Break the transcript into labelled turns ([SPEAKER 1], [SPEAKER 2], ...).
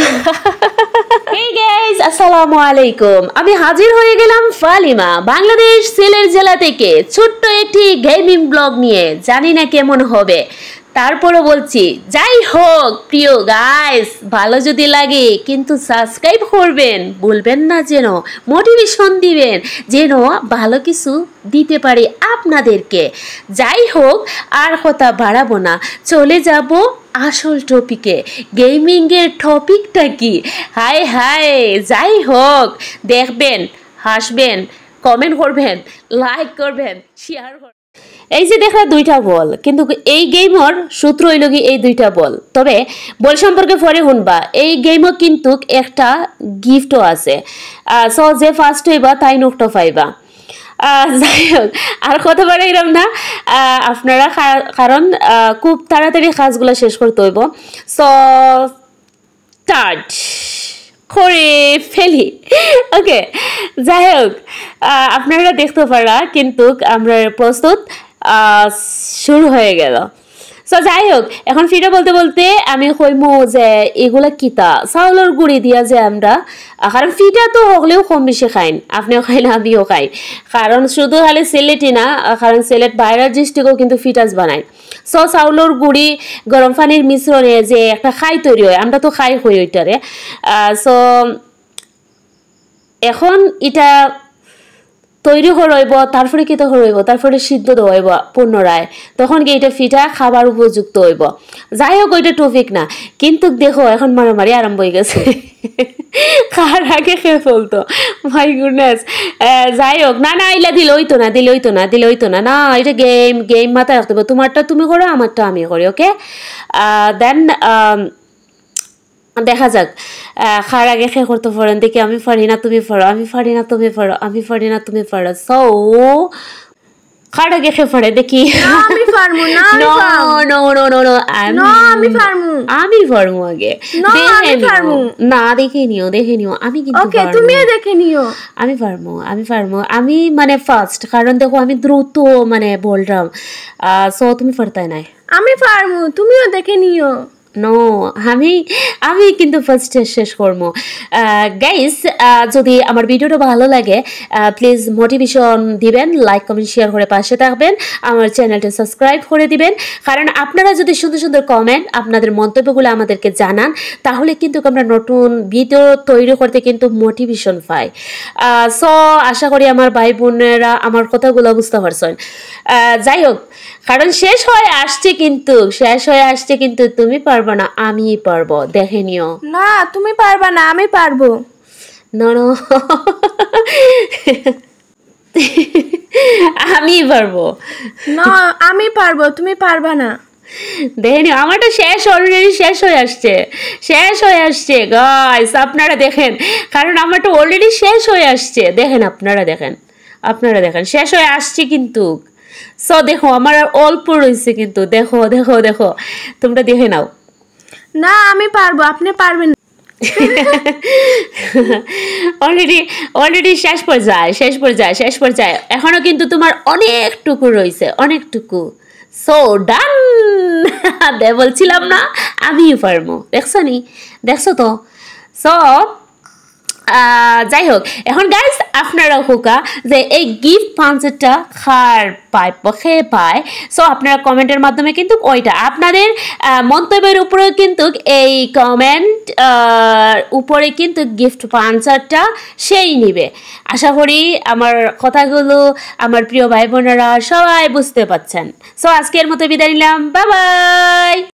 [SPEAKER 1] Hey guys, আসসালামু আলাইকুম। আমি হাজির হয়ে গেলাম ফালিমা বাংলাদেশ সিলেট জেলা থেকে ছোট্ট একটি গেমিং ব্লগ নিয়ে। জানি না কেমন হবে, তারপরও বলছি যাই হোক প্রিয় গাইস, ভালো যদি লাগে কিন্তু সাবস্ক্রাইব করবেন, ভুলবেন না যেন, মোটিভেশন দিবেন যেন ভালো কিছু দিতে পারি আপনাদেরকে। যাই হোক আর কথা বাড়াবো না, চলে যাব আসল টপিকে। গেমিংয়ের টপিকটা কি? হাই হাই, যাই হোক দেখবেন, হাসবেন, কমেন্ট করবেন, লাইক করবেন, শেয়ার করবেন। এই যে দেখা দুইটা বল, কিন্তু এই গেমর সূত্র হইল কি এই দুইটা বল। তবে বল সম্পর্কে পরে শুনবা, এই গেমও কিন্তু একটা গিফটও আছে। সো যে ফার্স্ট হইবা তাই নোটটা পাইবা। যাই হোক আর কথা বাড়াইলাম না আপনারা, কারণ খুব তাড়াতাড়ি কাজগুলো শেষ করতে হইব। সো স্টার্ট করে ফেলি। ওকে, যাই হোক আপনারা দেখতে পারা কিন্তু আমরা প্রস্তুত, শুরু হয়ে গেল। সো যাই হোক এখন ফিরে বলতে বলতে আমি কইমু যে এগুলা কিতা চাউলের গুঁড়ি দিয়া যে আমরা, কারণ ফিটা তো হলেও কম বেশি খাইন, আপনিও খাইন আমিও খাই, কারণ শুধু খালি সিলেটই না, কারণ সিলেট বাইরের ডিস্ট্রিক্টও কিন্তু ফিটাস বানায়। সো চাউলের গুঁড়ি গরম পানির মিশ্রণে যে একটা খাই তৈরি হয়, আমরা তো খাই হই ওইটারে। সো এখন এটা তৈরি হইব, তারপরে কি তো হইব, তারপরে সিদ্ধ হইব পুনরায়, তখন কি এটা ফিটা খাবার উপযুক্ত হইব। যাই হোক ওইটা টপিক না, কিন্তু দেখো এখন মারামারি আরম্ভ হয়ে গেছে। কার আগে খেয়ে ফেলতো, মাই গুডনেস। যাই হোক না না, এলা দিলে হইতো না, দিলে হইতো না, দিলে হইতো না, না এটা গেম, গেম মাথায় রাখতে হবে। তোমারটা তুমি করো, আমারটা আমি করি। ওকে, দেন দেখা যাক কার আগে খেয়ে করতে পারেন। দেখি আমি পারি না তুমি পারো, আমি পারি না তুমি পারো, আমি পারি না তুমি পারো। সো কার আগে খেয়ে পড়ে দেখি।
[SPEAKER 2] আমি পারমু না,
[SPEAKER 1] no no no no no,
[SPEAKER 2] আমি পারমু,
[SPEAKER 1] আমি পারমু আগে।
[SPEAKER 2] দেখে
[SPEAKER 1] নিও না, দেখে নিও, দেখে নিও, আমি কিন্তু
[SPEAKER 2] ওকে তুমিও দেখে নিও।
[SPEAKER 1] আমি পারমু, আমি পারমু, আমি মানে ফার্স্ট, কারণ দেখো আমি দ্রুত মানে বললাম। সো তুমি পারতাই নাই।
[SPEAKER 2] আমি পারমু, তুমিও দেখে নিও।
[SPEAKER 1] নো, আমি কিন্তু ফার্স্ট শেষ করবো। গাইস যদি আমার ভিডিওটা ভালো লাগে প্লিজ মোটিভেশন দিবেন, লাইক কমেন্ট শেয়ার করে পাশে থাকবেন, আমার চ্যানেলটা সাবস্ক্রাইব করে দিবেন। কারণ আপনারা যদি সুন্দর সুন্দর কমেন্ট, আপনাদের মন্তব্যগুলো আমাদেরকে জানান, তাহলে কিন্তু আমরা নতুন ভিডিও তৈরি করতে কিন্তু মোটিভেশন পাই। সো আশা করি আমার ভাই বোনেরা আমার কথাগুলো বুঝতে পারছেন। যাই হোক, কারণ শেষ হয়ে আসছে কিন্তু, শেষ হয়ে আসছে কিন্তু, তুমি পারবা না, আমি পারবো, দেখে নিও।
[SPEAKER 2] না তুমি পারবা না, আমি পারবো।
[SPEAKER 1] না আমি পারবো।
[SPEAKER 2] না আমি পারবো, তুমি পারবা না।
[SPEAKER 1] দেখে নিও, আমারটা শেষ অলরেডি শেষ হয়ে আসছে, শেষ হয়ে আসছে গাইস, আপনারা দেখেন, কারণ আমারটা অলরেডি শেষ হয়ে আসছে। দেখেন আপনারা, দেখেন আপনারা, দেখেন শেষ হয়ে আসছে কিন্তু। সো দেখো আমার আর অল্প রয়েছে কিন্তু, দেখো দেখো দেখো, তোমরা দেখে নাও।
[SPEAKER 2] না আমি পারবো, আপনি পারবেন।
[SPEAKER 1] অলরেডি শেষ পর্যায়ে, শেষ পর্যায়ে, শেষ পর্যায়ে, এখনো কিন্তু তোমার অনেকটুকু রয়েছে, অনেকটুকু। সো ডান। বলছিলাম না আমিও পারবো, দেখছো নি, দেখছো তো। সো যাই হোক এখন গাইস আপনারাও হোকা যে এই গিফট পাঞ্চেরটা খার পায়, পক্ষে পায়। সো আপনারা কমেন্টের মাধ্যমে কিন্তু ওইটা আপনাদের মন্তব্যের উপরেও কিন্তু, এই কমেন্ট উপরে কিন্তু গিফট পাঞ্চারটা সেই নিবে। আশা করি আমার কথাগুলো আমার প্রিয় ভাই বোনেরা সবাই বুঝতে পারছেন। সো আজকের মতো বিদায় নিলাম, বাই বাই।